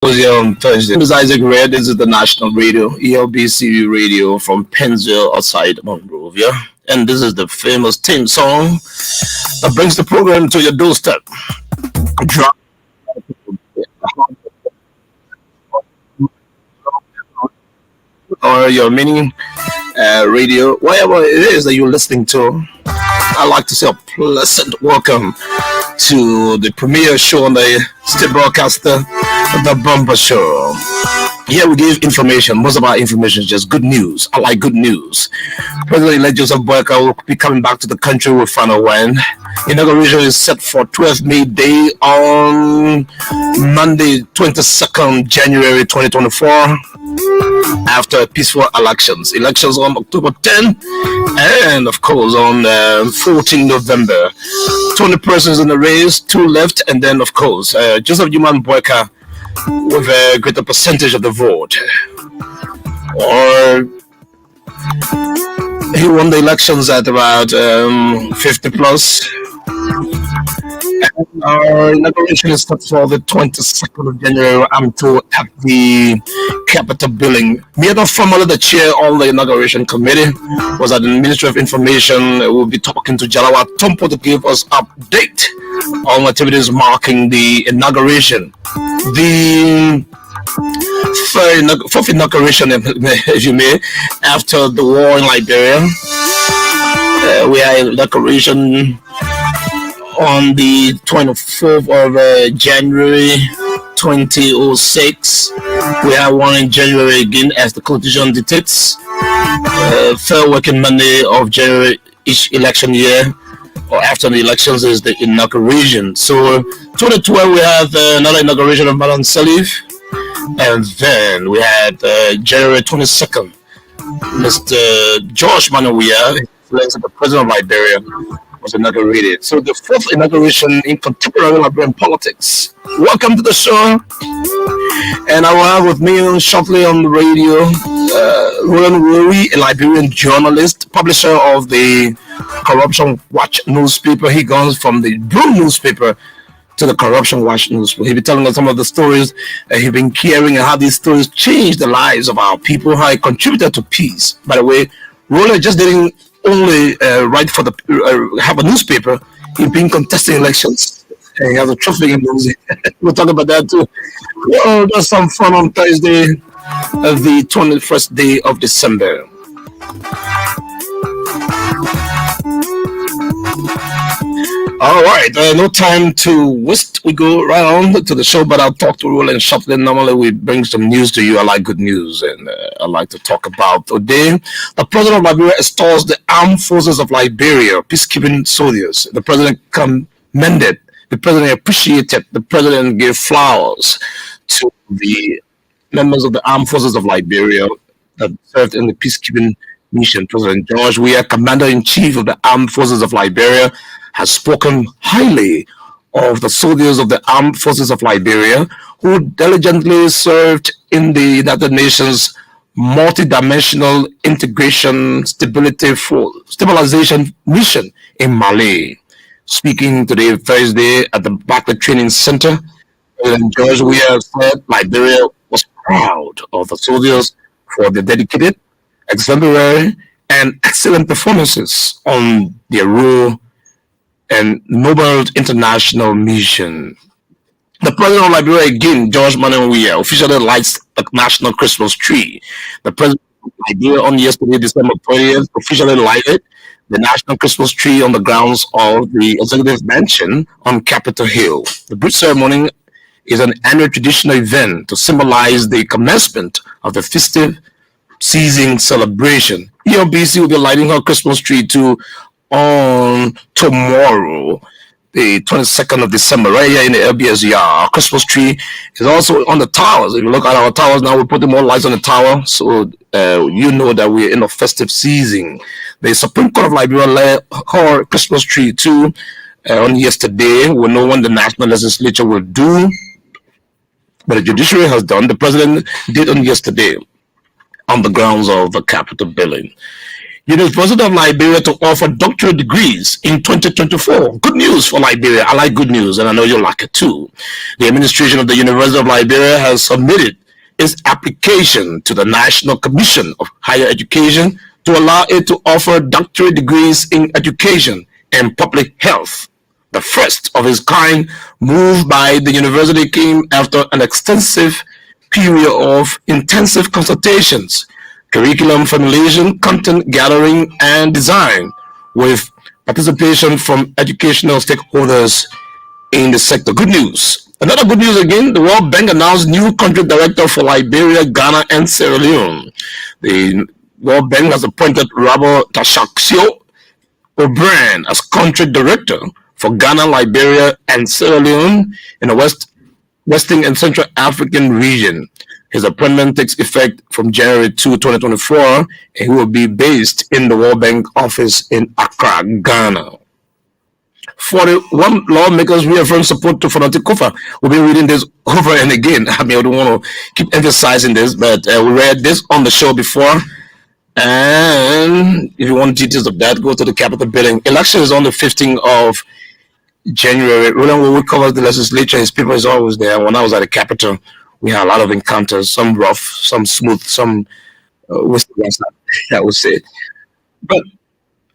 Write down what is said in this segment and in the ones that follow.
Was here on Thursday. My name is Isaac Red. This is the National Radio, ELBC Radio from Pennsville outside Monrovia. And this is the famous theme song that brings the program to your doorstep. Drop or your mini radio, whatever it is that you're listening to. I'd like to say a pleasant welcome to the premiere show on the state broadcaster, The Bumper Show. Here we give information. Most of our information is just good news. I like good news. President-elect Joseph Boyka will be coming back to the country. We'll find out when. Inauguration is set for 12th May Day on Monday, 22nd January 2024. After peaceful elections on October 10 and of course on 14 November. 20 persons in the race, 2 left, and then of course Joseph Juman Boyka with a greater percentage of the vote. Or he won the elections at about 50 plus. And our inauguration is set for the 22nd of January. I'm told at the Capitol building. Me, not formally the chair of the inauguration committee, was at the Ministry of Information. We'll be talking to Jalawa Tompo to give us update on activities marking the inauguration. The fourth inauguration, if you may, after the war in Liberia. We had inauguration on the 24th of January 2006. We have one in January again as the constitution dictates. Third working Monday of January each election year or after the elections is the inauguration. So 2012 we have another inauguration of Madam Salif, and then we had January 22nd Mr. George Manawia, the president of Liberia, was inaugurated. So the fourth inauguration in contemporary Liberian politics. Welcome to the show. And I will have with me shortly on the radio Roland Ruri, a Liberian journalist, publisher of the Corruption Watch newspaper. He goes from the Blue newspaper to the Corruption Watch newspaper. He'll be telling us some of the stories he's been carrying and how these stories changed the lives of our people, how it contributed to peace. By the way, Roland just didn't only write for the have a newspaper. He's been contesting elections. He has a trophy in those. We'll talk about that too. Well, there's some fun on Thursday, the 21st day of December. All right, no time to waste. We go right on to the show, but I'll talk to Roland shortly. Normally, we bring some news to you. I like good news, and I like to talk about today. The president of Liberia instals the armed forces of Liberia, peacekeeping soldiers. The president commended, the president appreciated, the president gave flowers to the members of the armed forces of Liberia that served in the peacekeeping mission. President George Weah, commander-in-chief of the armed forces of Liberia, has spoken highly of the soldiers of the armed forces of Liberia who diligently served in the United Nations multidimensional integration stabilization mission in Mali. Speaking today, Thursday, at the Barclay Training Center, President George Weah said Liberia was proud of the soldiers for their dedicated, exemplary, and excellent performances on their role and noble international mission. The president of Liberia again, George Manawia, officially lights the national Christmas tree. The president of Liberia on yesterday, December 20th, officially lighted the national Christmas tree on the grounds of the executive mansion on Capitol Hill. The bridge ceremony is an annual traditional event to symbolize the commencement of the festive season celebration. ELBC will be lighting her Christmas tree too on tomorrow, the 22nd of December, right here in the LBS yard. Our Christmas tree is also on the towers. If you look at our towers now, we're putting more lights on the tower, so you know that we're in a festive season. The Supreme Court of Liberia let her Christmas tree too on yesterday. We know when the National Legislature will do, but the judiciary has done. The president did on yesterday on the grounds of the Capitol building. University of Liberia to offer doctorate degrees in 2024. Good news for Liberia. I like good news, and I know you like it too. The administration of the University of Liberia has submitted its application to the National Commission of Higher Education to allow it to offer doctorate degrees in education and public health. The first of its kind move by the university came after an extensive period of intensive consultations, curriculum formulation, content gathering, and design, with participation from educational stakeholders in the sector. Good news. Another good news again, the World Bank announced new country director for Liberia, Ghana, and Sierra Leone. The World Bank has appointed Robert Tashaksio O'Brien as country director for Ghana, Liberia, and Sierra Leone in the Western and Central African region. His appointment takes effect from January 2, 2024, and he will be based in the World Bank office in Accra, Ghana. 41 lawmakers reaffirm support to Fanuti Kufa. We've been reading this over and again. I mean, I don't want to keep emphasizing this, but we read this on the show before. And if you want details of that, go to the Capitol building. Election is on the 15th of January. Roland will cover the legislature. His people is always there. When I was at the Capitol, we had a lot of encounters, some rough, some smooth, some I would say. But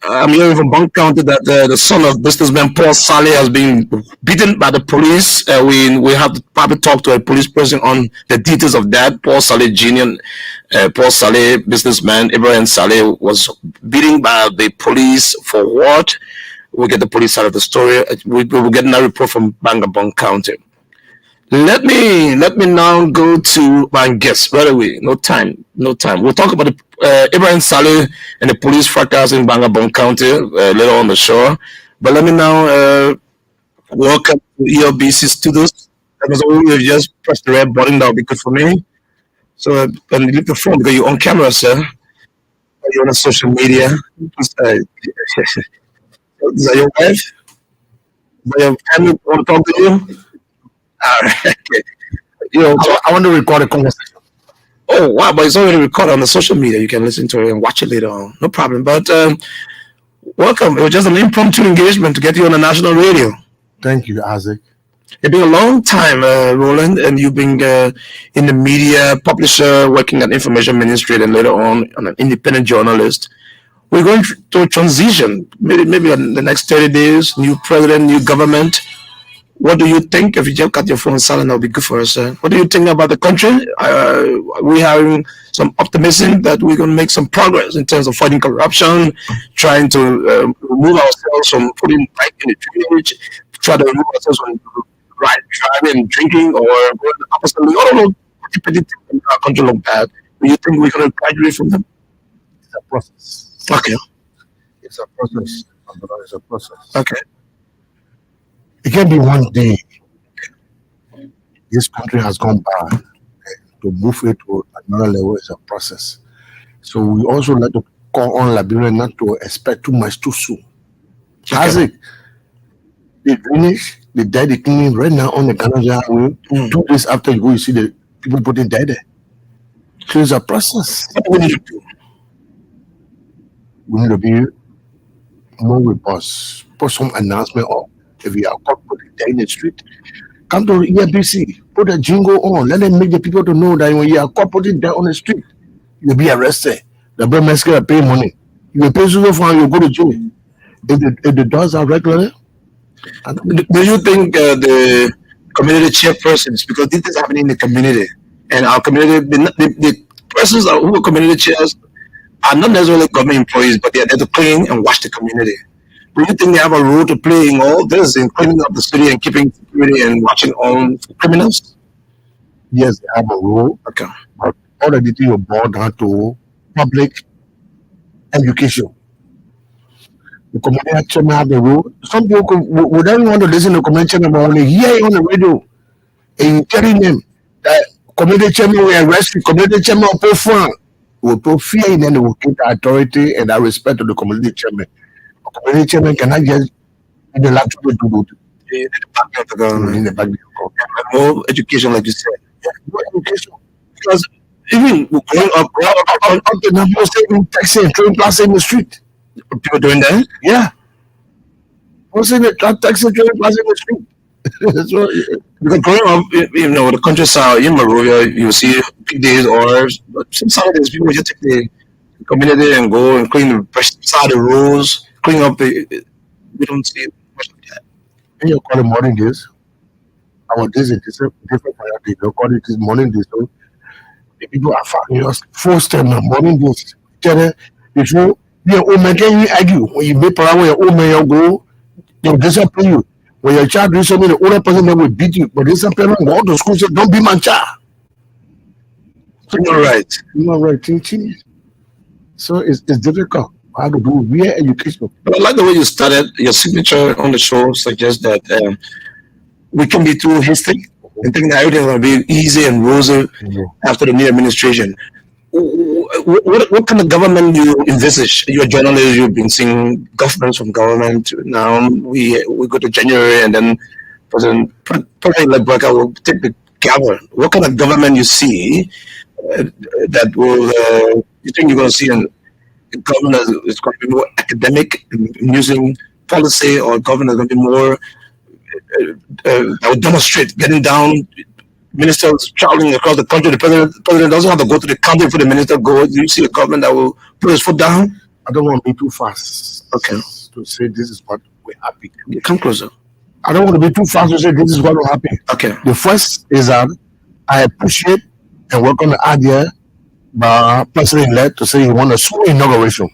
I'm hearing from Bunk County that the son of businessman Paul Saleh has been beaten by the police. We have to probably talk to a police person on the details of that. Paul Saleh Jr., Paul Saleh, businessman, Ibrahim Saleh was beaten by the police for what? We'll get the police side of the story. We'll get a report from Bangabong County. Let me now go to my guest right away. No time. We'll talk about the Ibrahim Saleh and the police fracas in Bangabong County later on the show. But let me now welcome to ELBC Studios. And as always, you just press the red button. That would be good for me. So and leave the phone because you're on camera, sir. You're on the social media. Is that your wife? Is that your family want to talk to you? All right. Okay. I want to record a conversation. Oh wow! But it's already recorded on the social media. You can listen to it and watch it later on. No problem. But welcome. It was just an impromptu engagement to get you on the national radio. Thank you, Isaac. It's been a long time, Roland, and you've been in the media, publisher, working at Information Ministry, and later on an independent journalist. We're going to a transition, maybe in the next 30 days, new president, new government. What do you think? If you just cut your phone silent, that'll be good for us. What do you think about the country? We having some optimism that we're going to make some progress in terms of fighting corruption, trying to remove ourselves from putting right in the drainage, try to remove ourselves from right driving and drinking, or going the opposite. I don't know. Petty things in our country look bad. Do you think we're going to graduate from them? It's a process. Okay. It's a process. It's a process. Okay. It can be one day. This country has gone bad. To move it to another level is a process. So we also like to call on Liberia not to expect too much too soon. Okay. Isaac, they finish the dead cleaning right now on the Ghana Highway. 2 days after you go, you see the people putting dead there. So it's a process. What do we need to do? We need to be more robust. Put some announcement up. If you are caught putting dead in the street, come to EFBC. Put a jingle on. Let them make the people to know that when you are caught putting dead on the street, you'll be arrested. The Burmese will pay money. You will pay so far, you go to jail. If the doors are regular. Do you think the community chairpersons, because this is happening in the community, and our community, the persons who are community chairs are not necessarily government employees, but they are there to clean and wash the community. Do you think they have a role to play in all this, in cleaning up the city and keeping security and watching on criminals? Yes, they have a role. Okay. But all the details are brought down to public education. The community chairman have the role. Some people would only want to listen to the community chairman, but only hear it on the radio. And you telling them that community chairman will arrest the community chairman will put fun. Will put fear in them, they will give the authority and that respect to the community chairman. The community chairman cannot just in the luxury to do In the back of the government. in the back of the government. And more education, like you said. Yeah, more education. Because even growing up Up to now, people saying taxi and train plaza in the street. people doing that. Yeah. What's in the taxi and train plaza in the street? So, Because growing up, the countryside, in Monrovia, you see days or some Saturdays, people just take the community and go and clean the side of the roads, clean up the. We don't see much of that. and you call it modern days. Our days is different from your day. You call it this modern days. So the people are finding us forced them now. Modern days. Tell them, if you be an old man, can you argue? When you make power, when your old man, you go, they'll discipline you. When your child does something, the older person that will beat you. But discipline, go to school, say, don't be my child. So You're right. you are right, teaching. So it's difficult. How to do real education. But I like the way you started. Your signature on the show suggests that we can be too hasty and think that everything's going to be easy and rosy after the new administration. What kind of government you envisage? You're a journalist. You've been seeing governments from government. Now we go to January, and then President Barker will take the gavel. What kind of government you see that will you think you're going to see a government is going to be more academic in using policy, or government is going to be more that will demonstrate getting down? Ministers traveling across the country. The president doesn't have to go to the country for the minister go. Do you see a government that will put his foot down? I don't want to be too fast. Okay. To say this is what we're happy. Come closer. I don't want to be too fast to say this is what we're happy. Okay. The first is that I appreciate and work on the idea by President-elect to say he want a smooth inauguration.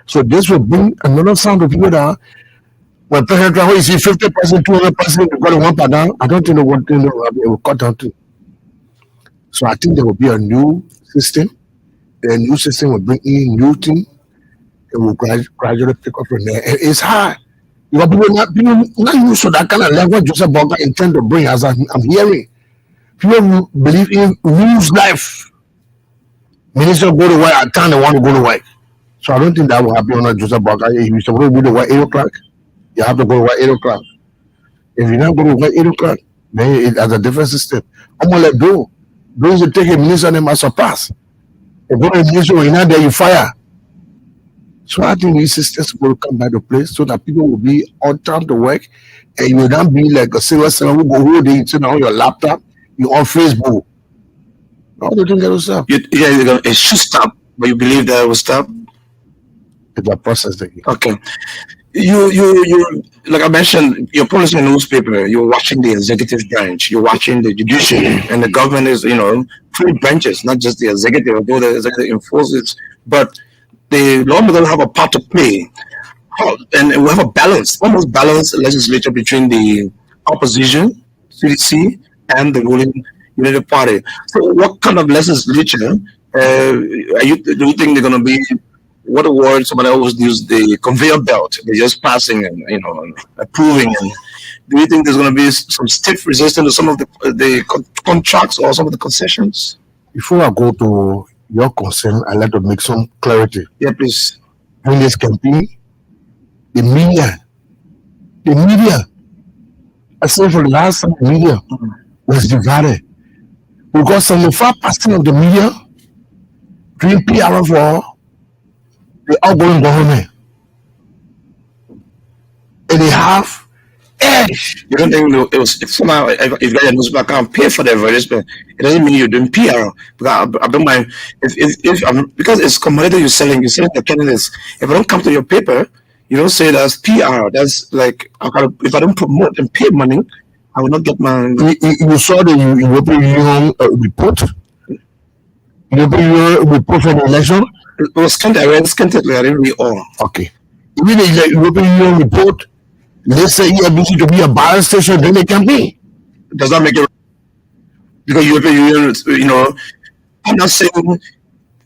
So this will bring another sound to people that when President Trump you see 50%, 200%, you got to one part down. I don't think the one thing it will cut down to. So I think there will be a new system. The new system will bring in new things. It will gradually pick up from there. And it's hard. You got people not used to that kind of level Joseph Boga intend to bring, as I'm hearing. People believe in rules life. Minister go to work at time they want to go to work. So I don't think that will happen under Joseph Boga. If you're supposed to go to work 8 o'clock, you have to go to work 8 o'clock. If you're not going to work 8 o'clock, then it has a different system. I'm going to let go. Those who take a minister, they must surpass. If you go to a minister, when you're not there, you fire. So I think these systems will come back to place so that people will be on time to work, and you will not be like a civil servant who go hold it on your laptop, you on Facebook. All the things that will stop. It should stop, but you believe that it will stop? It's a process thing. Okay. You like I mentioned, you're publishing a newspaper, you're watching the executive branch, you're watching the judiciary, and the government is, three branches, not just the executive, although the executive enforces, but the lawmakers have a part to play. And we have a almost balanced legislature between the opposition, CDC, and the ruling United Party. So what kind of legislature do you think they're going to be? What a word somebody always use, the conveyor belt. They're just passing and approving. And do you think there's going to be some stiff resistance to some of the contracts or some of the concessions? Before I go to your concern, I'd like to make some clarity. Yeah, please. During this campaign, the media, I say for the last time, the media was divided because 75% of the media doing PR for the outgoing government, and they have edge. You don't think it was if somehow if you got a newspaper can't pay for the advertisement, it doesn't mean you're doing PR. Because I don't mind if because it's commodity you're selling the candidates. If I don't come to your paper, you don't say that's PR. That's like if I don't promote and pay money, I will not get my. You saw the European Union report. European Union report for the election. It was scanted. I didn't read all. Okay. Even the European Union report, let's say EFBC to be a balance station, then they can be. Does that make it? Because European Union, I'm not saying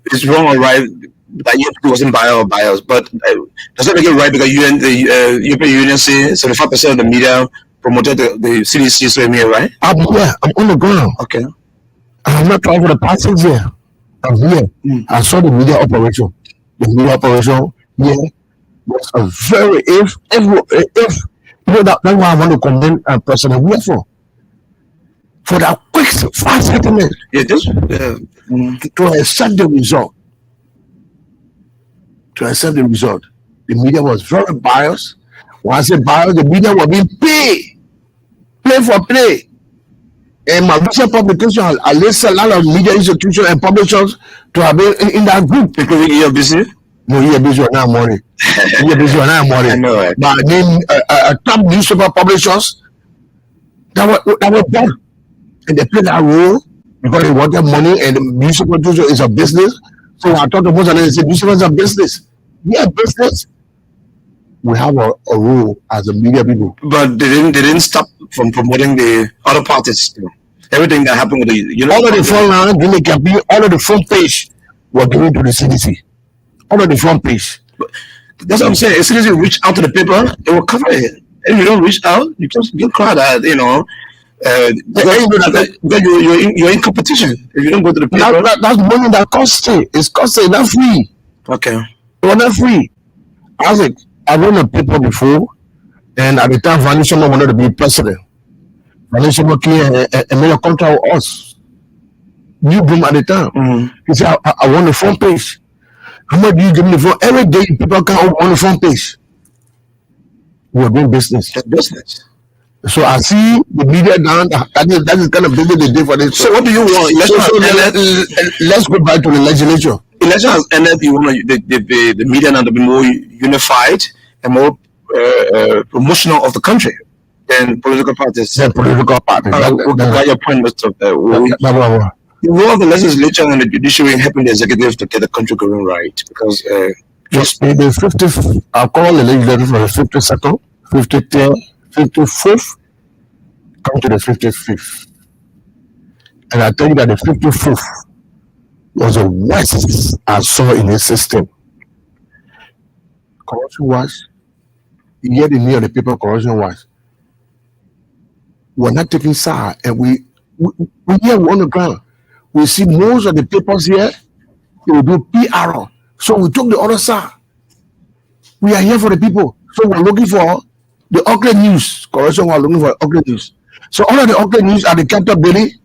it's wrong or right that EFBC wasn't biased, but does that make it right because the European Union say 75% of the media promoted the CDC, so it right? I'm here. I'm on the ground. Okay. I'm not trying for the passage here. I'm here. I saw the media operation. The media operation here was a very if that's why I want to commend President Wilson for that quick, fast settlement. Yeah, this. To accept the result. to accept the result. The media was very biased. When I say biased, the media was being paid, play for play. And my recent publication, I listed a lot of media institutions and publishers to have been in that group. Including EFBC? No, EFBC was not money. EFBC was not money. I know it. But then top newspaper publishers that were done. And they played that role because they wanted money, and the newspaper is a business. So I talked to most of them and said, newspaper is a business. Yeah, business. We have a role as a media people. But they didn't stop from promoting the other parties. Everything that happened with the all of the front line, all of the front page were given to the CDC. All of the front page. That's what I'm saying. As soon as you reach out to the paper, it will cover it. If you don't reach out, you just get cry that, you're in competition. If you don't go to the paper, that's money that costs it. It's costing, not free. Okay. It was not free. I run a paper before, and at the time, Vanish wanted to be president. Vanish came and made a contract with us. New Bloom at the time. Mm-hmm. He said, I want the front page. How much do you give me the front? Every day, people come on the front page. We are doing business. That's business. So I see the media down. That is kind of business they did for this. So what do you want? Let's go back to the legislature. Election has ended. You want the media now to be more unified and more promotional of the country than political parties. The political parties. That's your point, Mr. The role of the legislature and the judiciary in helping the executive to get the country going right, because just the 50th, I'll call the legislature for the 52nd, 53rd, 54th, come to the 55th. And I tell you that the 55th was the worst I saw in the system. Corruption was, you hear the name of the paper, corruption was. We're not taking side, and we here on the ground. We see most of the papers here, they will do PR. So we took the other side. We are here for the people. So we're looking for the Auckland News. Corruption was looking for Auckland News. So all of the Auckland News at the capital building,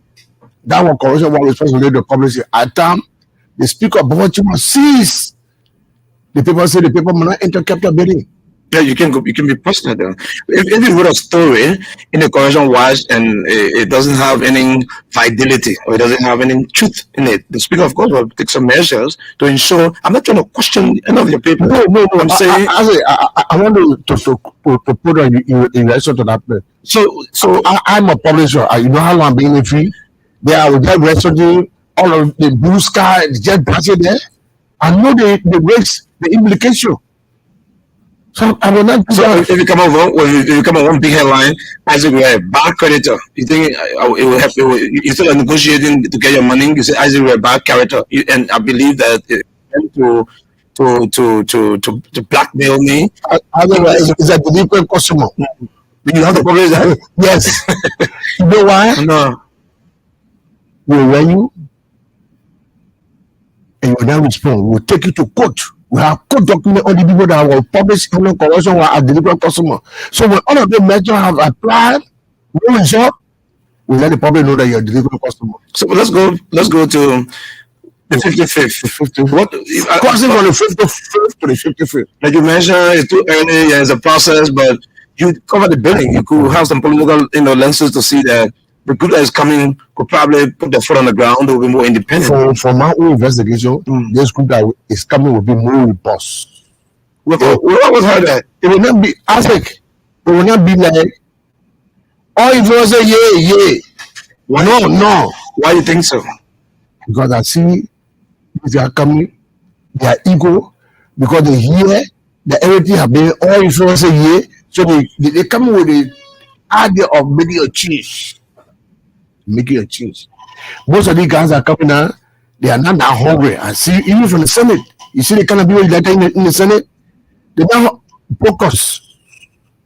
that was corruption was responsible to publish it. At time, the speaker of Bochum sees the paper say the paper may not enter capital building. Yeah, you can be personal there. If you wrote a story in the corruption wise and it doesn't have any fidelity or it doesn't have any truth in it, the speaker, of course, will take some measures to ensure. I'm not trying to question any of your people. No. I'm saying I want to put in relation to that place. So I'm a publisher. You know how long I'm being free? There are just researching all of the blue sky, just passing there. I know the risks, the implication. So I will not. So if you come on one big headline, Isaac Ray, bad creditor, you think it will help? Instead of negotiating to get your money, you say Isaac Ray, bad character, and I believe that to blackmail me. Isaac Ray is a delinquent customer. You have to publish that. Yes. You know why? No. We'll run you, and you will not respond. We'll take you to court. We have court document on the people that will publish criminal corruption or a delinquent customer. So when all of them measures have applied, no result, we let the public know that you're a delinquent customer. So let's go to the 55th. What crossing from the 55th to the 55th? Like you mentioned, it's too early. It's a process, but you cover the building. You could have some political, lenses to see that the group that is coming could probably put their foot on the ground. They will be more independent. For my own investigation, this group that is coming will be more robust. We always heard that. It will not be ASIC. It will not be like, oh, if you say yeah. No. Why do you think so? Because I see they are coming, they are ego, because they hear that everything have been, all if you say yeah, so they come with the idea of making a change. Most of these guys are coming now, they are not that hungry. I see, even from the Senate, you see the kind of people that are in the Senate, they're not focused.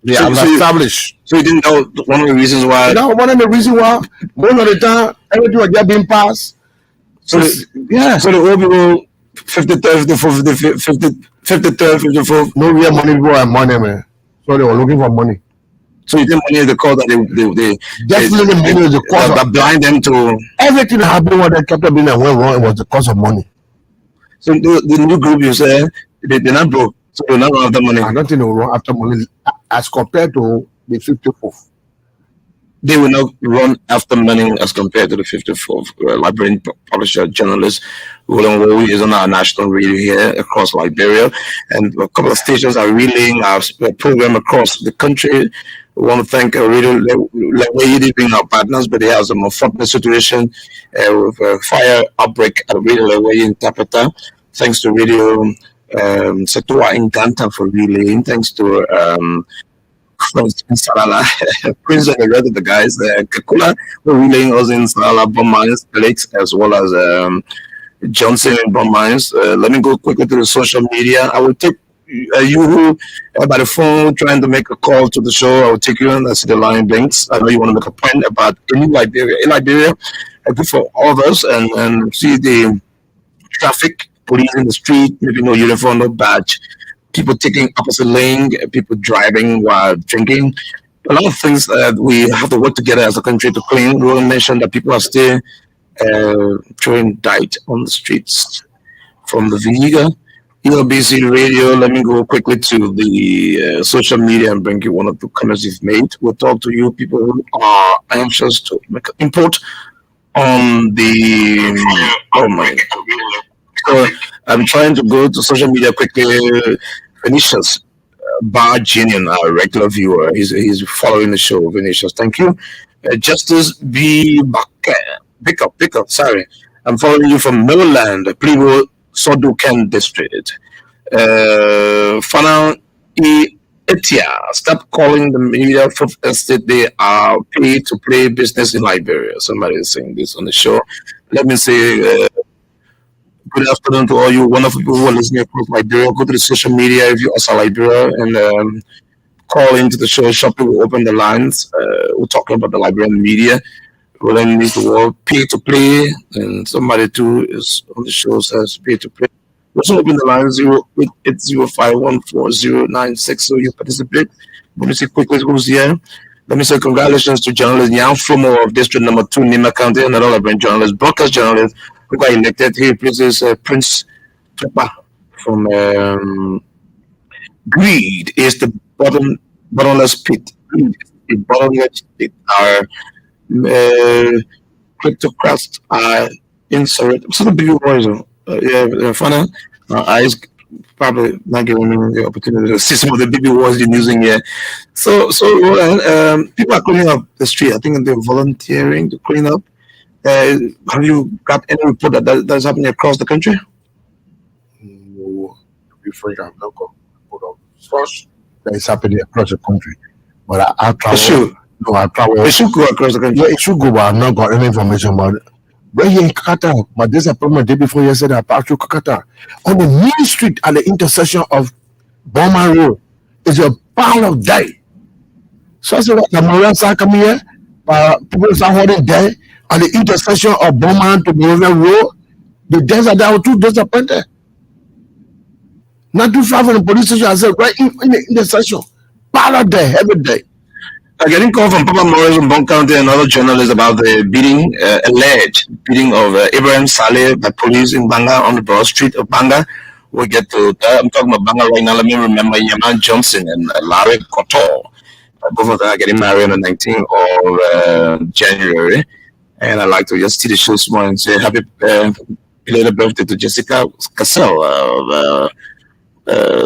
They are established. So you didn't know one of the reasons why? One of the reasons why, most of the time, everything was just being passed. So the old people, 53rd, 54th, no real money people are money, man. So they were looking for money. So you think money is the cause that they definitely money is the cause that blind them to everything that happened when they kept being and went wrong. It was the cause of money. So the new group, you say They're not broke, so they not run after money. I don't think they will run after money as compared to the 54th. They will not run after money as compared to the 54th. Liberian publisher, journalist Roland Wowi is on our national radio here across Liberia, and a couple of stations are relaying our program across the country. We want to thank Radio Lewayidi being our partners, but they have some unfortunate situation with a fire outbreak at Radio Lewayidi in Tapeta. Thanks to Radio Setua in Ganta for relaying. Thanks to in Salala, Prince and the rest of the guys, Kakula were relaying us in Salala, Bomb Mines, Lakes, as well as Johnson and Bomb Mines. Let me go quickly to the social media. I will take you who by the phone trying to make a call to the show. I will take you on. I see the line blinks. I know you want to make a point about in Liberia. In Liberia, good for all of us and see the traffic, police in the street, maybe no uniform, no badge. People taking opposite lane, people driving while drinking. A lot of things that we have to work together as a country to clean. Roland mentioned that people are still throwing dirt on the streets. From the Vihiga, ELBC Radio, let me go quickly to the social media and bring you one of the comments you've made. We'll talk to you people who are anxious to make an input on the... Oh my... So I'm trying to go to social media quickly. Vinicius Barginian, our regular viewer, he's following the show. Vinicius, thank you. Justice B. Pick up. Sorry, I'm following you from Maryland, Plivo Soduken District. Fana E. Etia, stop calling the media for estate. They are paid to play business in Liberia. Somebody is saying this on the show. Let me say. Good afternoon to all you wonderful people who are listening across Liberia. Go to the social media if you are Liberia and call into the show. Shortly we'll open the lines. We're talking about the Liberian media. We'll then need to all pay to play, and somebody too is on the show says pay to play. We'll also open the line 080514096 so you participate. Let me see quickly who's here. Let me say congratulations to journalist Nyan Flomo of District Number 2, Nima County, another Liberian journalist, broadcast journalist, who got elected. He replaces Prince Tupa from Greed is the bottomless pit. Greed is the bottomless pit. Our cryptocrats are insurrect. Some big boys, funny. Eyes probably not giving me the opportunity to see some of the big words you're using here. So people are cleaning up the street. I think they're volunteering to clean up. Have you got any report that's happening across the country? No, to be frank, I've not got report of such that is happening across the country. But I travel. No, I travel. It should go across the country. Yeah, it should go, but I've not got any information about it. Right here in Kakata, but this happened the day before yesterday about Kakata. On the main street at the intersection of Bowman Road is a pile of dirt. So I said, the Marines are coming here, but people are holding dirt at the intersection of Bowman to Monrovia Road. The dirt are there, too disappointed. Not too far from the police station, I said, right in the intersection. Pile of dirt every day. Getting call from Papa Morris from Bon County and other journalists about the beating, alleged beating of Ibrahim Saleh by police in Banga on the Broad Street of Banga. We'll get to that. I'm talking about Banga right now. Let me remember Yaman Johnson and Larry Kotor. Both of them are getting married on the 19th of January. And I'd like to just see the show this morning and say happy belated birthday to Jessica Cassell of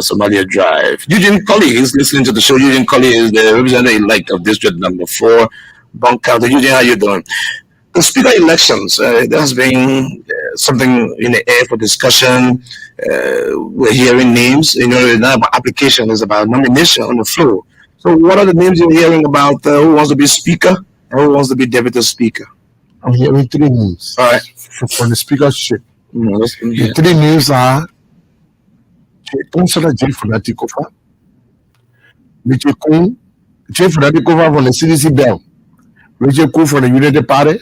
Somalia Drive. Eugene Colley is listening to the show. Eugene Colley is the representative-elect of District Number 4, Bon County. Eugene, how you doing? The speaker elections, there has been something in the air for discussion. We're hearing names. You know, now about application is about nomination on the floor. So what are the names you're hearing about who wants to be speaker and who wants to be deputy speaker? I'm hearing 3 names. All right. For the speakership. The 3 names are Councillor J. Funati Kofa, Richard Kuhn, J. Funati Kofa from the CDC Bell, Richard Kuhn from the United Party,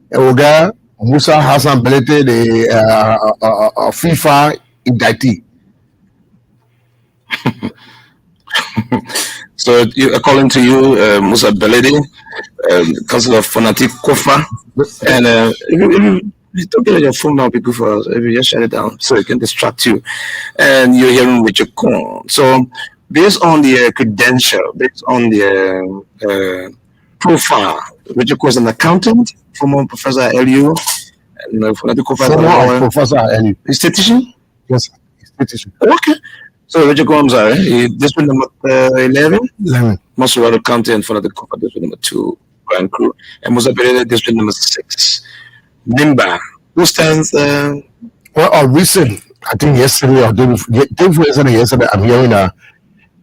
and Oga Musa Hassan Belete, the FIFA indictee. So, according to you, Musa Belete, Councillor Funati Kofa, and Don't get on your phone now, people, for us. If you just shut it down so it can distract you. And you're hearing Richard Coon. So, based on the credential, based on the profile, Richard Coon is an accountant, former professor at LU, and political Former professor at LU. Statistician? Yes, statistician. Okay. So, Richard Coon, I'm sorry, district number 11, 11. most relevant content for the district number 2, Grand Crew, and most updated district number 6. Nimba, who stands? Well, recent, I think yesterday or day before yesterday, I'm hearing that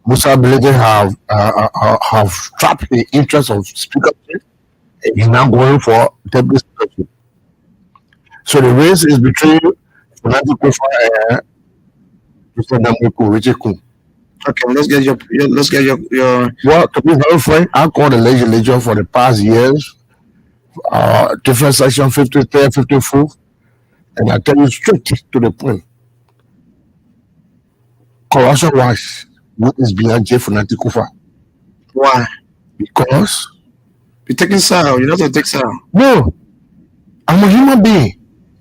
Musa Bilete have trapped the interest of Speaker. He's now going for deputy speaker. So the race is between Fernando Kofa and Mr. Namoko Richard Coon. Okay, let's get your. Well, to be very frank, I called the legislature for the past years, different section 53, 54, and I tell you straight to the point. Corruption wise, what is behind J. Fernando Kofa? Why? Because You're taking sound. You're not going to take sound. no, I'm a human being.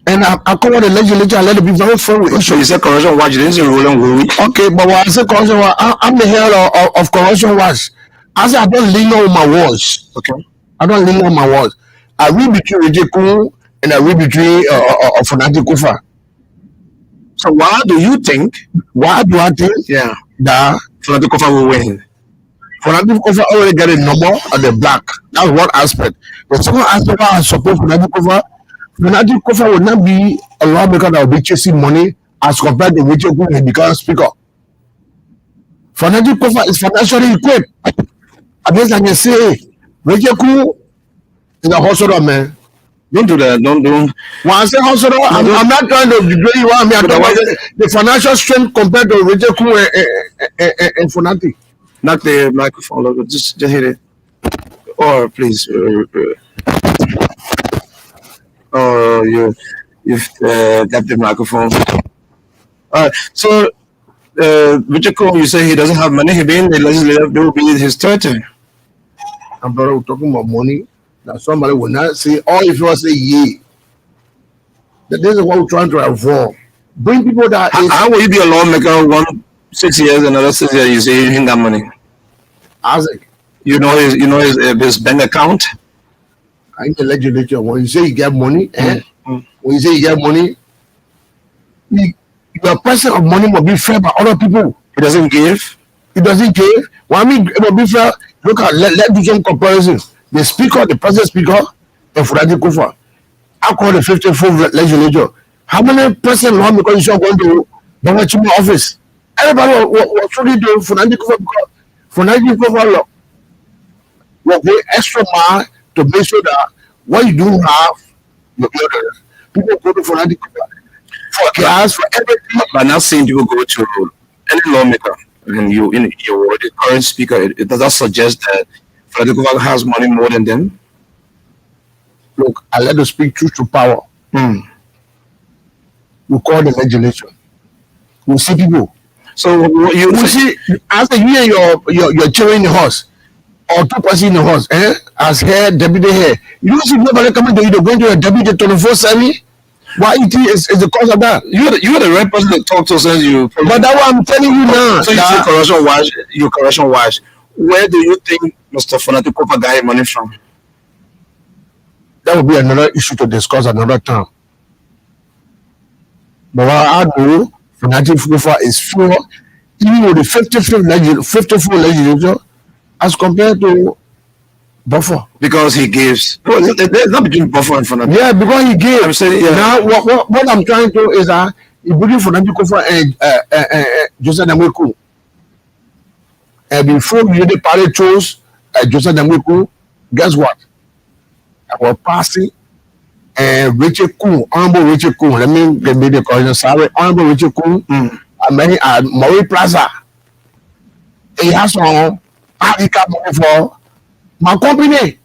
And I call the legislature and let it be very fair with So issue. you said corruption watch. You didn't say Roland Wuri. Okay, but when I say corruption watch, I'm the head of corruption watch. I say I don't linger on my words. Okay. I don't linger on my words. I read between Richard Coon and I read between Fernando Kofa. So why do you think? Why do I think Yeah. that Fernando Kofa will win? Fernando Kofa already got a number at the black? That's one aspect. The second aspect why I support Fernando Kofa will not be a lawmaker that will be chasing money as compared to Richard Coon who become speaker. Fernando Kofa is financially equipped. I guess I can say Richard Coon is a hospital man. Don't do that. Don't. When I say hospital, I'm not trying to degrade you. I'm talking about the financial strength compared to Richard Coon and Fernando. Knock the microphone. Look, just hit it. Or please. Oh, you've got the microphone. All right. So, Richard Coon, you say he doesn't have money. He being the legislative, they will be his territory. I'm brother, we're talking about money. Now somebody will not say, or if you say yeah. This is what we're trying to avoid. Bring people that How will you be a lawmaker 6 years, another 6 years? You say you ain't got money. Isaac. You know his bank account. I ain't the legislature. When you say you get money, when you say you get money, your person of money must be fair by other people. He doesn't give. He doesn't give. Well, I mean, it must be fair. Look at let do some comparisons. The speaker, the president speaker, and Fernando Kofa. I call the 54th legislature. How many percent lawmakers are going to Bangachima office? Everybody was truly doing Fernando Kofa because Fernando Kofa will go extra mile to make sure that what you do have, people go to Fernando Kofa for gas, for everything. But not seeing people go to any lawmaker. When you in your the current speaker, it does not suggest that Fernando Kofa has money more than them. Look, I let them speak truth to power. We call the legislation. We see people. So you We see after you and your children in the house, or two persons in the house, as head, deputy head. You don't see nobody coming to you to go to a deputy 24/7. Why it is the cause of that? you are the right person to talk to since you. But that's what I'm telling you now. So you say corruption watch. You corruption watch. Where do you think Mr. Fernando Kofa got his money from? That will be another issue to discuss another time. But what I know, Fernando Kofa is for even with the 54 legislature as compared to Buffer. Because he gives. No, there's not between Buffer and Fernando. Yeah, because he gave. I'm saying, yeah. Now, what I'm trying to is that he bring Fernando Kofa and Joseph Namweku. And before the party chose Joseph Namweku, guess what? I was passing and Richard Coon, Honorable Richard Coon. Let me get the correction. Sorry, Honorable Richard Coon. I met at Maury Plaza. He has some Africa money for my company.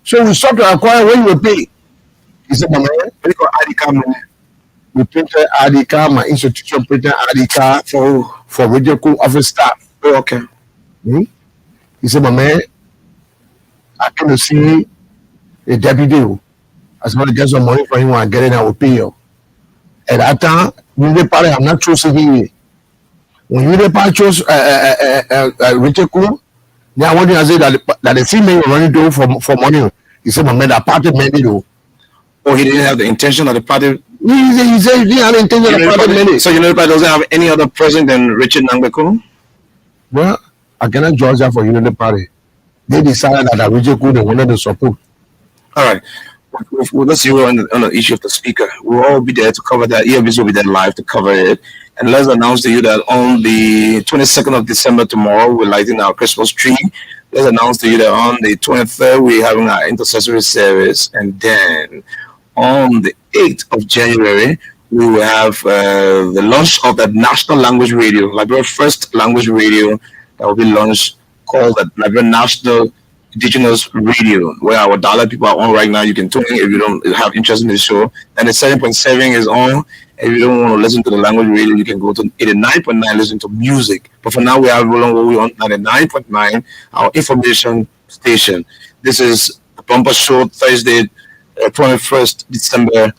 So we start to acquire when we pay. He said, my man, What call ID card money? we printed ID card, my institution printed ID card for Richard Coon office staff. Oh, okay. He said, my man, I came to see a deputy. I said, get some money for him when I get it, I will pay you. At that time, Unity Party have not chosen him. When Unity Party chose Richard Kuhn, now I want to say that the female running to for money. He said, my man, that party made it. Or he didn't have the intention of the party. He said he didn't have the intention of the party made it. So Unity Party doesn't have any other president than Richard Nangbe-Kuhn? Well, I cannot judge that for Unity Party. They decided that Richard Kuhn they wanted to support. All right. Let's zero on the issue of the speaker. We'll all be there to cover that. EFBs will be there live to cover it. And let's announce to you that on the 22nd of December tomorrow, we're lighting our Christmas tree. Let's announce to you that on the 23rd, we're having our intercessory service. And then on the 8th of January, we will have the launch of the National Language Radio, Liberia's first language radio that will be launched, called the Liberia National Indigenous Radio, where our dollar people are on right now. You can tune in if you don't have interest in the show. And the 7.7 is on. If you don't want to listen to the language radio, you can go to 89.9, listen to music. But for now, we are on 99.9, our information station. This is the Bumper Show, Thursday, 21st December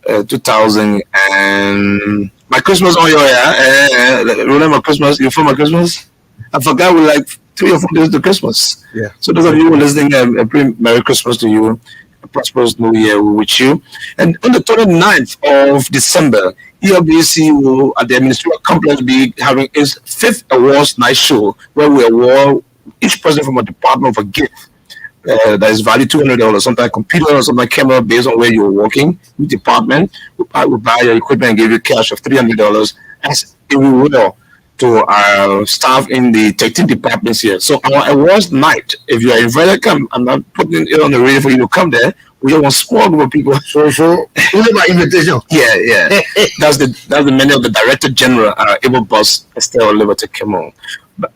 2000. And my Christmas on your air. Remember Christmas? You from Christmas? I forgot we like 3 or 4 days to Christmas. Yeah. So those of you who are listening, a pretty Merry Christmas to you. A prosperous New Year with you. And on the 29th of December, ELBC will, at the Administrative Complex, be having its 5th Awards Night Show, where we award each person from a department of a gift that is valued $200, sometimes a computer or sometimes camera, based on where you're working. Each department will buy your equipment and give you cash of $300 as a reward to our staff in the 13 departments here. So our awards night, if you are invited, come. I'm not putting it on the radio for you to come there. We have a small group of people. So only my invitation. Yeah. That's the menu of the Director General, Able Boss Estelle Liberty Kemo.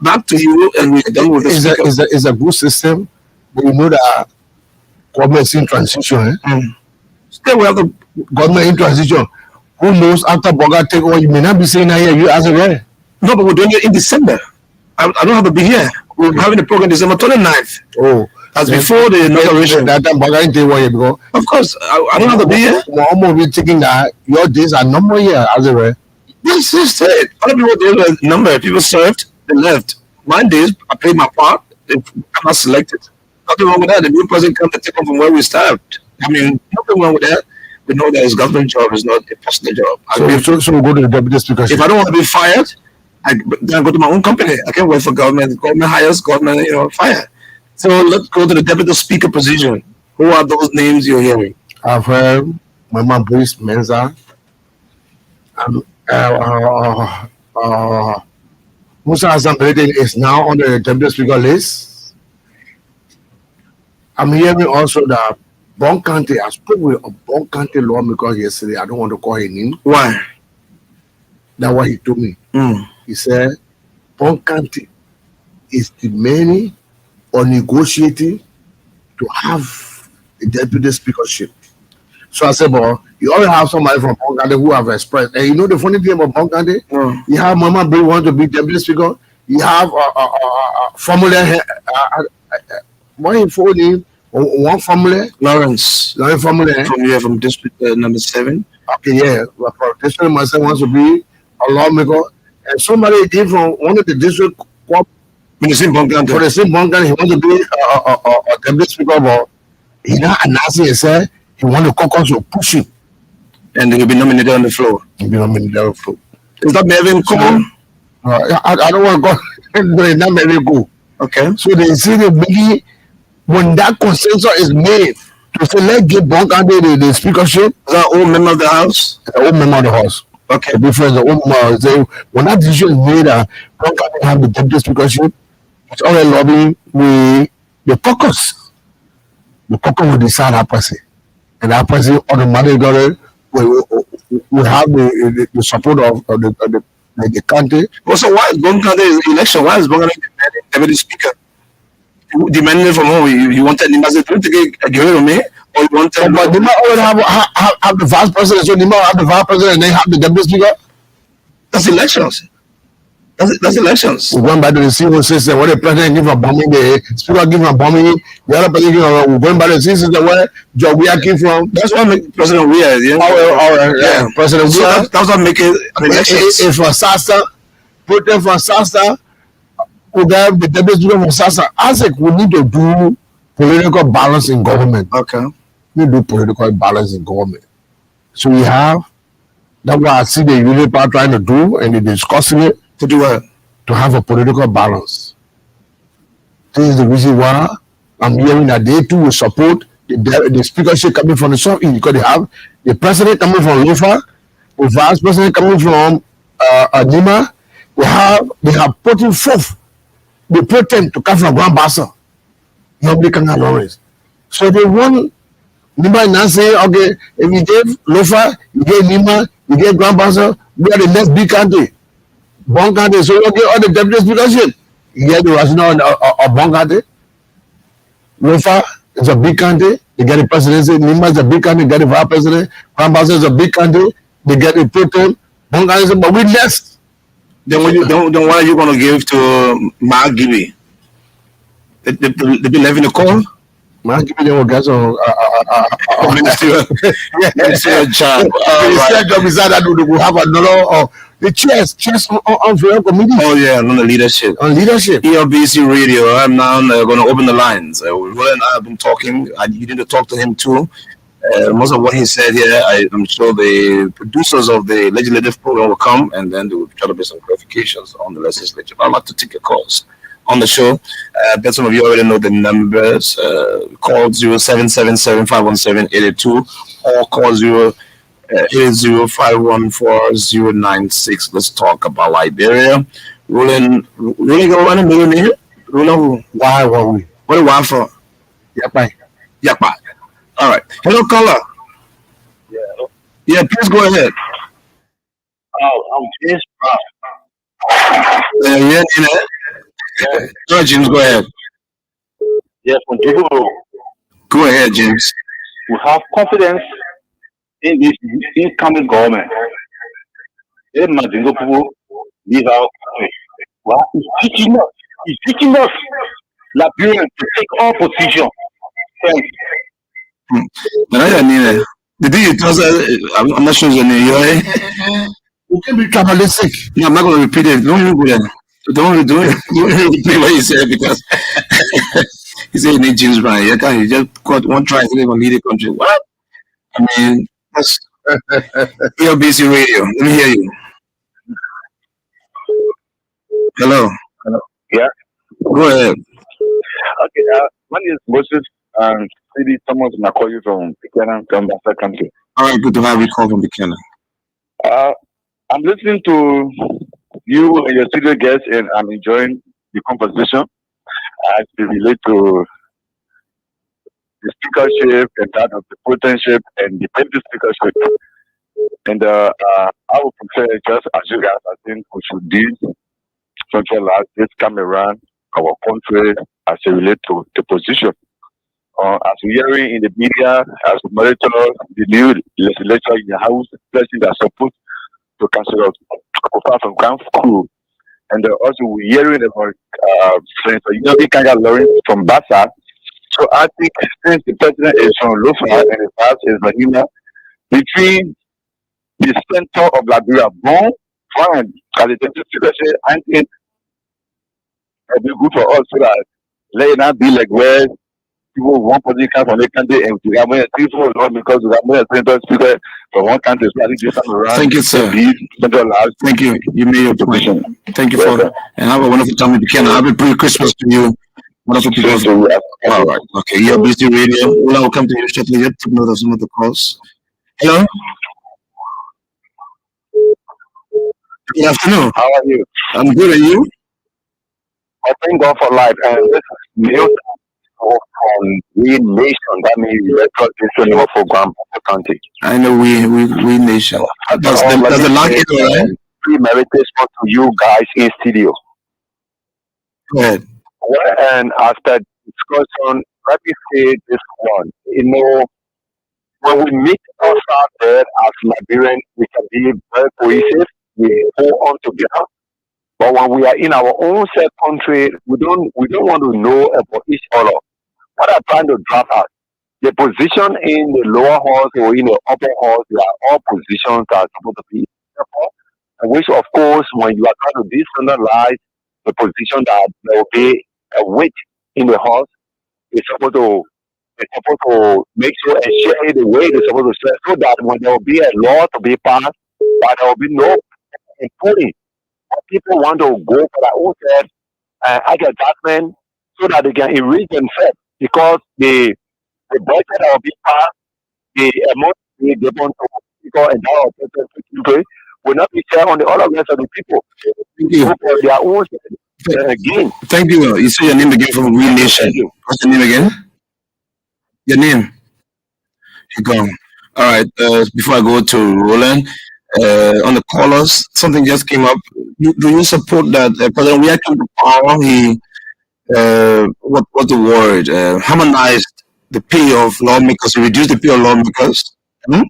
Back to you, and we're done with this. It's a good system, but you know that government is in transition. Still, we have the government in transition. Who knows after Boga take over? You may not be saying that here. You as a right. No, but we're doing it in December. I don't have to be here. We're having the program December 29th. Oh, as before the inauguration. That time, Boga didn't take one year because. Of course, I don't have to be here. We're almost thinking that your days are number here as a right. Yes, just it. Other people days were number. People served, they left. My days, I played my part. I'm not selected. Nothing wrong with that. The new person comes to take on from where we started. I mean, nothing wrong with that. We know that his government job is not a personal job. So we'll go to the deputy speaker. If I don't want to be fired, then I go to my own company. I can't work for government. Government hires, government, fire. So let's go to the deputy speaker position. Who are those names you're hearing? I've heard Mama Boyce Menza. Musa Hassan is now on the deputy speaker list. I'm hearing also that Bon Kante, I spoke with a Bon Kante lawmaker yesterday. I don't want to call his name. Why? That's what he told me. He said, Bon Kante is demanding or negotiating to have the deputy speakership. So I said, but you already have somebody from Bon Kante who have expressed. And you know the funny thing about Bon Kante? You have Mama Bray want to be deputy speaker. You have a formula. What is your name? One formula? Lawrence formula. From here, from district number 7. Okay, yeah. But district myself wants to be a lawmaker. And somebody came from one of the district for the same Bon Kante, he wants to be a deputy speaker, but he now announcing and said he want the caucus to push him. And he'll be nominated on the floor. He'll be nominated on the floor. Is that Mervyn Common? I don't want to go. It's not Mervyn Common. Okay. So they say the biggie, when that consensus is made to say let's give Bon Kante the speakership. Is that old member of the House? The old member of the House. Okay. The difference, the old member, say, when that decision is made, Bon Kante have the deputy speakership, it's already lobbying with the caucus. The caucus will decide that person. And that person automatically will have the support of the country. Also, why is Bon Kante election? Why is Bon Kante demanding deputy speaker? Demanding from who? You wanted Nimaz to give it to me? Or you wanted... But Nima already have the vice president, so Nima have the vice president and they have the deputy speaker? That's elections. That's elections. We're going back to the civil system where the president give a bombing, the speaker give a bombing, the other person give a, we're going back to the civil system where Joe Weah came from. That's what make President Weah. Yeah. President So Weah. that's what make it an elections. If for SASA, protest for SASA, we have the deputy speaker for SASA. I think we need to do political balance in government. Okay. We do political balance in government. So we have, that's what I see the unit part trying to do, and they're discussing it. To do what? To have a political balance. This is the reason why I'm hearing that they too will support the speakership coming from the Southeast, because they have the president coming from Lofa, the vice president coming from Nima. They have put in forth the president to come from Grand Bassa. Nobody can have Lawrence. So they want Nima now say, okay, if you gave Lofa, you gave Nima, you gave Grand Bassa, we are the next big country. Bon country, so you get all the deputy speakership. You get the rationale of bon country. Lofa is a big country, they get the presidency. Nima is a big country, they get the vice president. Grand Bassa is a big country, they get the president. Bon country, but we less. Then why are you gonna give to Mark Gibby? They be leaving the call? Mark Gibby, they will get some ministerial job. Ministerial job beside that, they will have another the chairs on committee. Oh yeah, on the leadership. On leadership. ELBC Radio. I'm now going to open the lines. Will and I have been talking. You need to talk to him too. Most of what he said here, I'm sure the producers of the legislative program will come, and then they will try to make some clarifications on the legislature. I'd like to take your calls on the show. Bet some of you already know the numbers. Call 0777-517-82 or call 80514096. Let's talk about Liberia. Rolling go running millionaire. Rolling Why were we? what do you want for? Yep, Yakpa. All right. Hello, caller. Yeah. Yeah, please go ahead. Oh, I'm pissed, bro. Yeah. All right, James, go ahead. Yes, when people Go ahead, James. will have confidence in this incoming government, they must go people leave our country. Well, it's teaching us Liberians to take all position. Thanks. But I don't need it. The thing you tell us, I'm not sure your name. You right? you can be tribalistic. No, I'm not going to repeat it. Don't even go there. Don't repeat what you said because he said you need James Brown. You can't. You just got one try to live on lead the country. What? I mean, that's ELBC Radio. Let me hear you. Hello. Yeah. Go ahead. Okay. My name is Moses and CD Thomas Nakoyu from Buchanan, Gambasa country. All right, good to have you call from Buchanan. I'm listening to you and your studio guests, and I'm enjoying the conversation as it relates to the speakership and that of the potentiship and the deputy speakership. And I would prefer, just as you guys, I think we should do something like this come around our country as it relates to the position. As we're hearing in the media, as we monitor the new legislature in the House, especially that supposed to cancel out from Camp Crew. And also we're hearing about Senator Yogi Kanga Lawrence from Bassa. So I think since the president is from Lofa and the vice is Mahima, between the center of Liberia, Bon, fine, as the deputy secretary, I think it'd be good for us so that let it not be like where people one person come from the country and we have more people not because we have more senator speaker from one country. So I think this time around, Thank you, sir. Thank you. You made your point. Thank you for that. And have a wonderful time in Buchanan. Happy pre-Christmas to you. Wonderful people. All right. Okay. You're busy radio. We'll come to you shortly. Yet take note of some of the calls. Hello. Good afternoon. How are you? I'm good. And you? I thank God for life. And this is Neil from We Nation. That means electoral district for Gambasa County. I know we nation. Does the lag it all right? Premeditated to you guys in studio. Go ahead. And after discussion, let me say this one. You know, when we meet us out there as Liberians, we can be very cohesive. We hold on together. But when we are in our own self country, we don't want to know about each other. What I'm trying to draft out, the position in the lower house or in the upper house, they are all positions that are supposed to be equal. And which, of course, when you are trying to decentralize the position that there will be a weight in the house, it's supposed to make sure and share it the way they're supposed to share, so that when there will be a law to be passed, but there will be no pulling. People want to go for their own self adjustment so that they can enrich themselves, because the budget that will be passed, the amount they given to people and that of people will not be shared on the other rest of the people. Thank you. Go for their own gain. Thank you. You say your name again from Real Nation. Thank you. What's your name again? Your name. You go. All right. Before I go to Roland, on the callers, something just came up. Do you support that President we came to power? He what the word harmonized the pay of lawmakers, he reduced the pay of lawmakers, and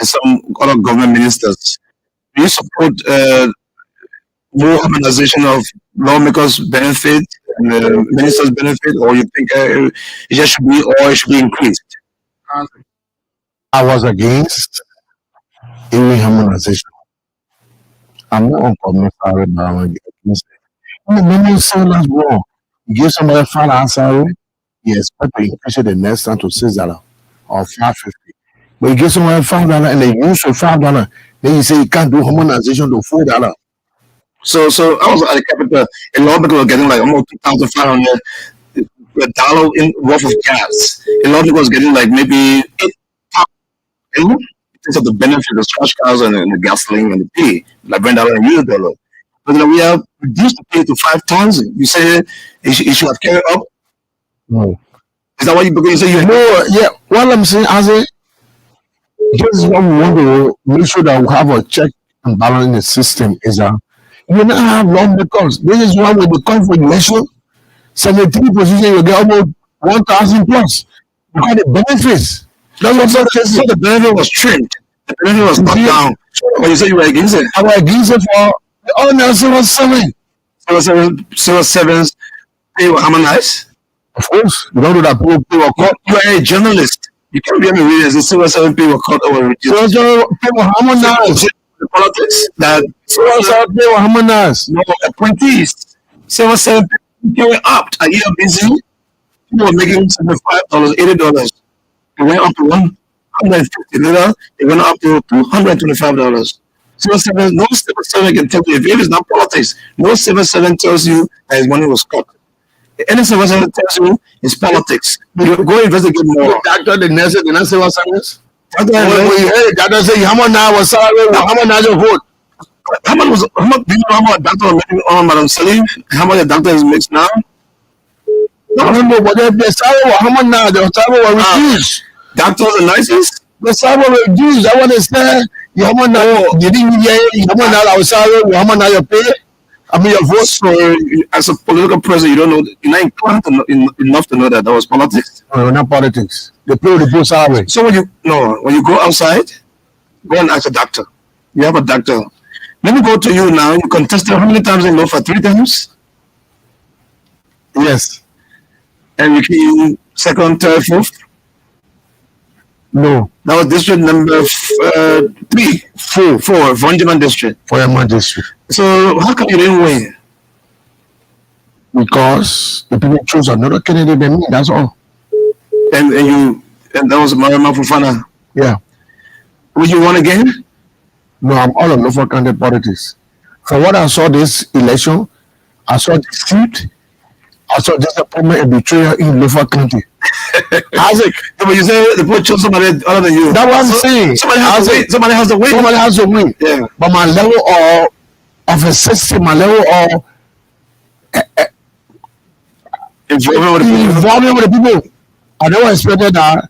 some other government ministers. Do you support more harmonization of lawmakers' benefit and ministers' benefit, or you think it just should be, or it should be increased? I was against any harmonization. I'm not uncommensurate, but I'm against it. The minimum salary is wrong. You give somebody $5 salary, you expect to increase it the next time to $6 or $5.50. But you give somebody $5 and they use for $5, then you say you can't do harmonization to $4. So I was at the capital, a lot of people were getting like almost 2,500 a dollar in worth of gas. A lot of people was getting like maybe 8,000 because of the benefit of the scratch cars and the gasoline and the pay, like $10 and $1. But then we have reduced the pay to 5,000. You say it should have carried up. No. Is that what you say? No, yeah. What I'm saying, I say, this is what we want to make sure that we have a check and balance in the system. Is that you not have lawmakers. This is why when they come for election, 73 positions you get almost 1,000 plus because the benefits. That's what So the benefit was trimmed. The benefit was cut down. But you said you were against it. I was against it for all now 7. 7s, they were harmonized. Of course, you don't do that. People were caught. You are a journalist. You can't be able to read it. 7 people were caught over reduced. So people harmonized. The politics that They were harmonized. no appointees. 7 people were up. A year busy. People were making $75, $80. They went up to $150 later. They went up to $225. 7 no 7 can tell you if it's not politics. No 7 tells you that his money was cut. Any 7 tells you it's politics. You go investigate more. Doctor, the nurse, the nurse was harmonized. When When you heard the doctor say harmonize was salary, harmonize your vote. how much do you know how much a doctor was making on Madam Salim? How much a doctor is makes now? I don't know, but the salary was harmonized, the salary was reduced. Doctors and nurses? The salary was reduced. That's what they said. You harmonize, you didn't hear it, you harmonize our salary, we harmonize your pay. I mean your vote. So as a political person, you don't know, you're not inclined to know, enough to know that was politics. No, not politics. They play with the both salary. So when you go outside, go and ask a doctor. You have a doctor. Let me go to you now. You contested how many times in law for 3 times? Yes. And you came second, third, fourth. No. That was district number 3, 4, Vonjaman district. For your district. So how come you didn't win? Because the people chose another candidate than me, that's all. And that was Marama Fufana. Yeah. Would you won again? No, I'm all on local county politics. From what I saw this election, I saw deceit, I saw disappointment and betrayal in local county. Isaac, but you say the board chose somebody other than you. That's what I'm saying. Somebody has to win. Somebody has to win. Somebody has to win. Yeah. But my level of a system, my level of involvement with the people, I never expected that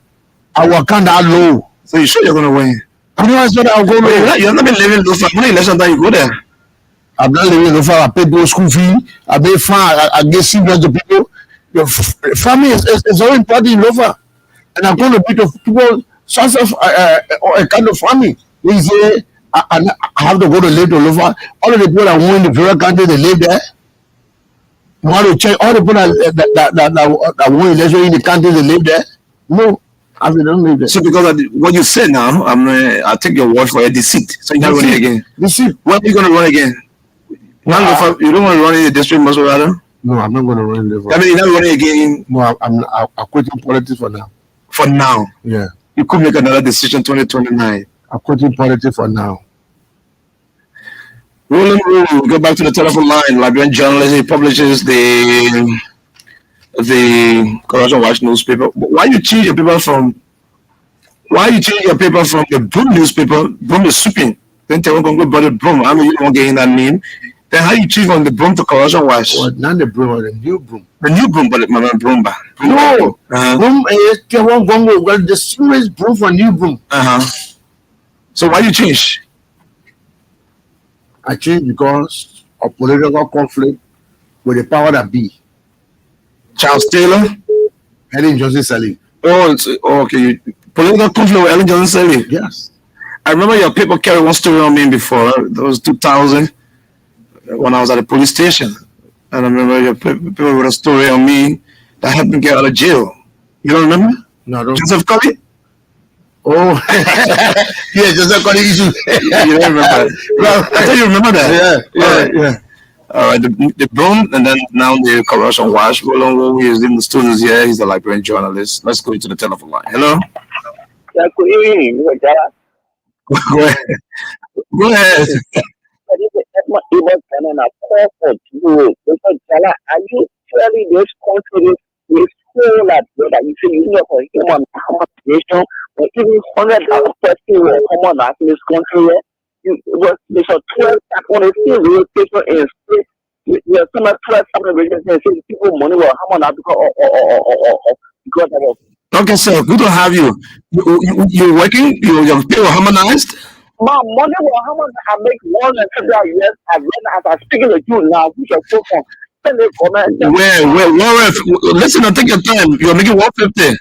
I will come that low. So you sure you're gonna win? I never expected I will go low. You're not been living those. When election time you go there. I'm not living in I pay those school fee, I pay fine, I get seniors to people. Your family is very important in Lofa. And I'm going to be to people, source of a kind of family. They say, I have to go to live to Lofa. All of the people that won in the federal country, they live there. You want to check all the people that won election in the country, they live there? No, I said, they don't live there. So because of what you said now, I'll take your word for a deceit. So you're not running again. Deceit. When are you going to run again? You don't want to run in the district, Masorado? No, I'm not going to run in Lofa. I mean, you're not running again. No, I'm quitting politics for now. For now. Yeah. You could make another decision 2029. I'm quitting politics for now. Roland Rule, go back to the telephone line. Liberian journalist, he publishes the Corruption Watch newspaper. Why you change your paper from? Why you change your paper from the Broom newspaper? Broom is sweeping. Then tell me go about the Broom. I know you don't get in that name. Then how you change from the Broom to Corruption Watch? Well, not the Broom, the new Broom. The new Broom, but my man Broomba. No, Broom is the serious Broom for new Broom. So why you change? I changed because of political conflict with the power that be. Charles Taylor, Ellen Johnson Sirleaf. Okay. Political conflict with Ellen Johnson Sirleaf. Yes. I remember your paper carried one story on me before. That was 2000 when I was at the police station. And I remember your paper wrote a story on me that helped me get out of jail. You don't remember? No, I don't. Joseph Colley? Oh, yeah, Joseph Colley issue. You don't remember? I thought you remember that. Yeah. All right, the Broom, and then now the Corruption Watch. Roland Rule is in the studios here. He's a Liberian journalist. Let's go into the telephone line. Hello? Yeah, good evening. Go ahead. Go ahead. Are you clearly this country is so that you say you know for human nation or even 100,000 people will come on in this country? There's a 12 on a real paper in state. There's some 12 regions and say people money will come on because of. Okay, sir. Good to have you. You're working? Your pay was harmonized? My money will how much I make more than several years again as I speak to you now, which are so far. Where? Listen, take your time. You're making 150.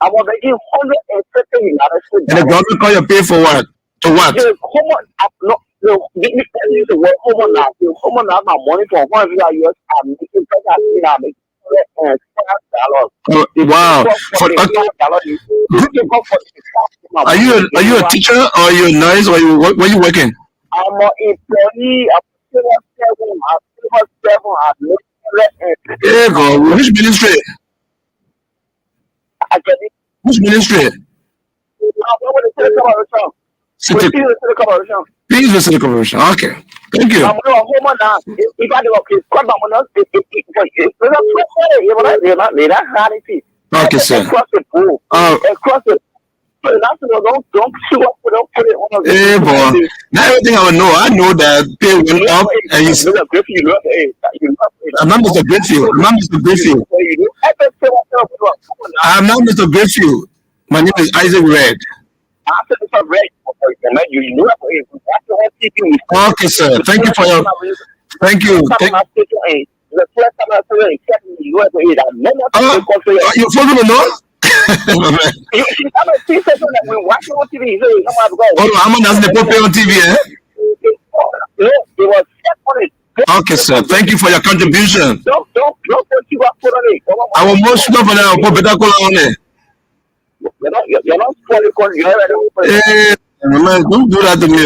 I was making 150 United States. And the government call your pay for what? To what? The common the word common now. The common now my money for 100 years. I'm making $5 wow. Are you a teacher or are you a nurse or where are you working? I'm an employee. There you go. Which ministry? Which ministry? Please visit the conversion. Okay. Thank you. Okay, sir. Hey, boy. Now everything I know. I know that pay went up and I'm not Mr. Greenfield. I'm not Mr. Greenfield. My name is Isaac Red. Okay, sir. Thank you for your. Thank you. You follow me, no? I'm on TV, Okay, sir. Thank you for your contribution. I will most stuff on that. Put better color on it. Hey, man, don't do that to me.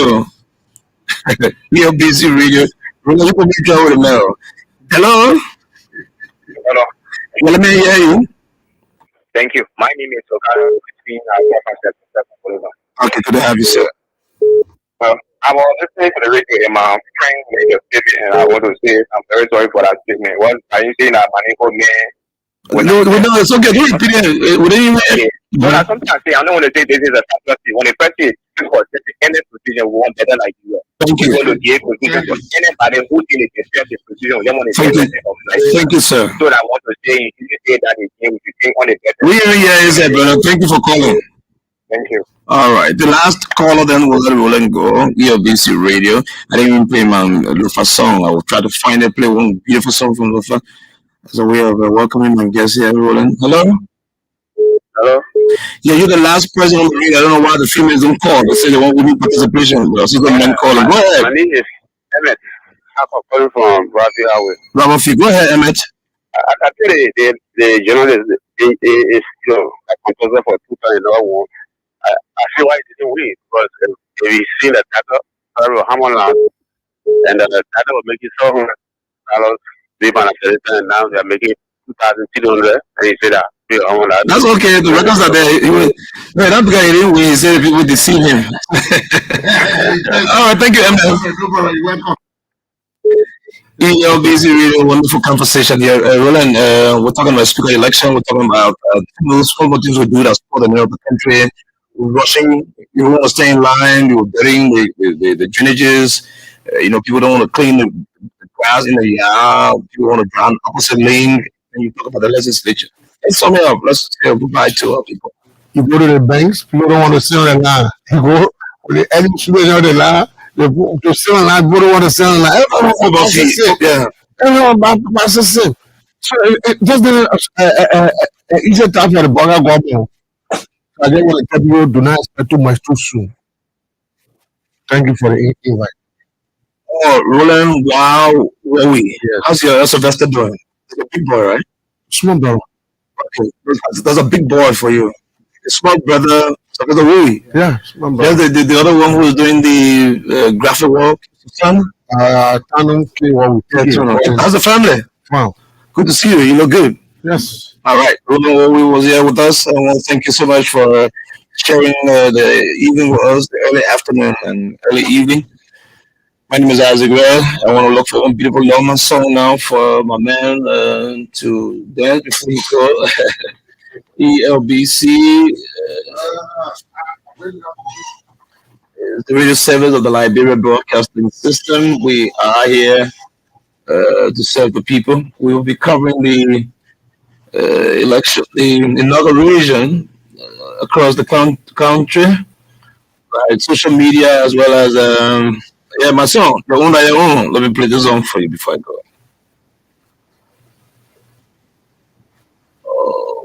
You're busy, radio. Hello. Hello. Well, let me hear you. Thank you. My name is Okaro. Okay, good to have you, sir. Well, I was listening to the radio and my friend made a statement, and I want to say I'm very sorry for that statement. What are you saying that money for me? No, it's okay. Don't repeat it. But sometimes I say I don't want to say this is a fantasy. When a person is for any position, we want better like you. Thank you. We want to give position for anybody who thinks it's a position. We want to Thank you, sir. So I want to say, if you say that again, we should think on it better. We is it, brother. Thank you for calling. Thank you. All right. The last caller then will let Roland go. ELBC Radio. I didn't even play my Lufa song. I will try to find and play one beautiful song from Lufa as a way of welcoming my guest here, Roland. Hello? Hello? Yeah, you're the last person on the ring. I don't know why the females don't call. They say they want women participation. But see the men calling. Go ahead. My name is Emmett. I'm calling from Brazil Highway. Bravo Fee. Go ahead, Emmett. I think the journalist is a composer for 2001. I feel why he didn't win because if you see the title of Hammerland and the title was making $700 deep on a and now they're making 2,300 and he said that. That's okay. The records are there. That guy didn't win. He said people deceive him. All right, thank you, Emmett. ELBC, really wonderful conversation here. Roland, we're talking about speaker election. We're talking about those small things we do that support the middle of the country. Rushing, you want to stay in line. You're burying the drainages. People don't want to clean the grass in the yard. People want to drown opposite lane. And you talk about the legislature. Let's sum it up. Let's say goodbye to our people. You go to the banks, people don't want to sit on the line. You go when the enemy students on the line, they go to sit on the line, people don't want to sit on the line. Everyone about to sit. Yeah. Everyone about to sit. So it just didn't easier time for the burger government. I just want to tell people do not expect too much too soon. Thank you for the invite. Oh, Roland, wow, where we? Yeah. How's your Sylvester doing? He's a big boy, right? Small brother. Okay, that's a big boy for you. Your small brother, Sylvester Rui. Yeah, small brother. There's the other one who's doing the graphic work. Son? How's the family? Wow. Good to see you. You look good. Yes. All right. Roland Owi was here with us. I want to thank you so much for sharing the evening with us, the early afternoon and early evening. My name is Isaac Ray. I want to look for one beautiful Norman song now for my man to dance before he go. ELBC is the radio service of the Liberia Broadcasting System. We are here to serve the people. We will be covering the election, the inauguration across the country, by social media as well as my song, The Own That You Own. Let me play this song for you before I go.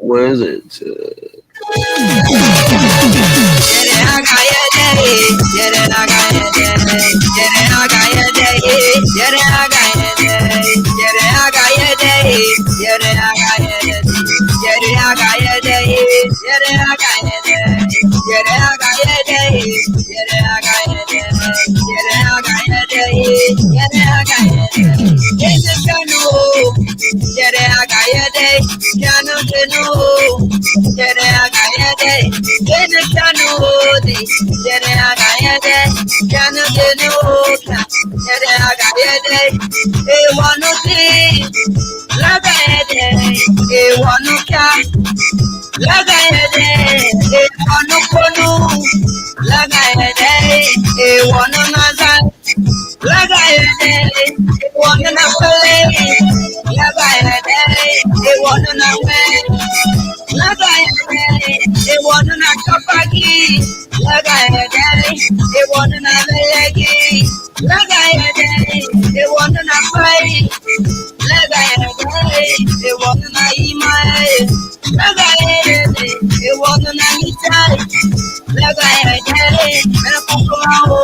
Where is it?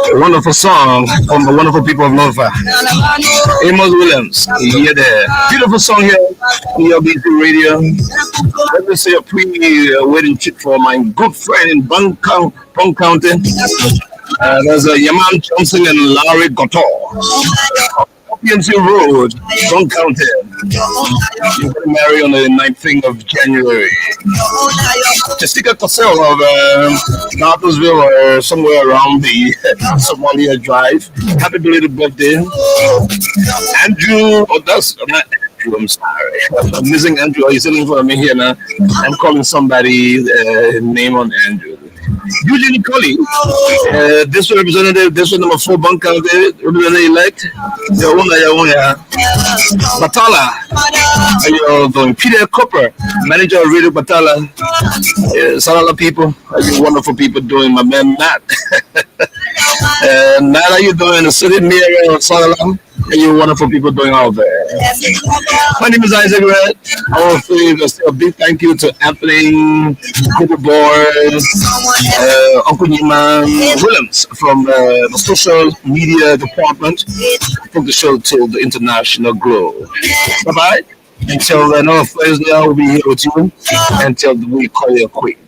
A wonderful song from the wonderful people of Nova. Amos Williams, here there. Beautiful song here on ELBC Radio. Let me say a pre-wedding treat for my good friend in Bung County. There's Yaman Johnson and Larry Gotor. PNC Road, Bung County. You're going to marry on the 19th of January. Jessica Cassell of Marthansville or somewhere around the Somalia Drive. Happy belated birthday. Andrew, that's not Andrew, I'm sorry. I'm missing Andrew. Are you sitting for me here now? I'm calling somebody name on Andrew. Eugene Colley, this representative, this one number 4 Bunk County, representative-elect, Batala, you're going. Peter Cooper, manager of Radio Batala, Salala people, you wonderful people doing, my man Nat. Nat, how you doing? The city mayor of Salala, and you wonderful people doing all there. My name is Isaac Red. Our favors. A big thank you to Anthony, Good Boy, Uncle Neiman Williams from the social media department. Took the show to the international globe. Bye bye. Until another Thursday, I will be here with you until we call you a quit.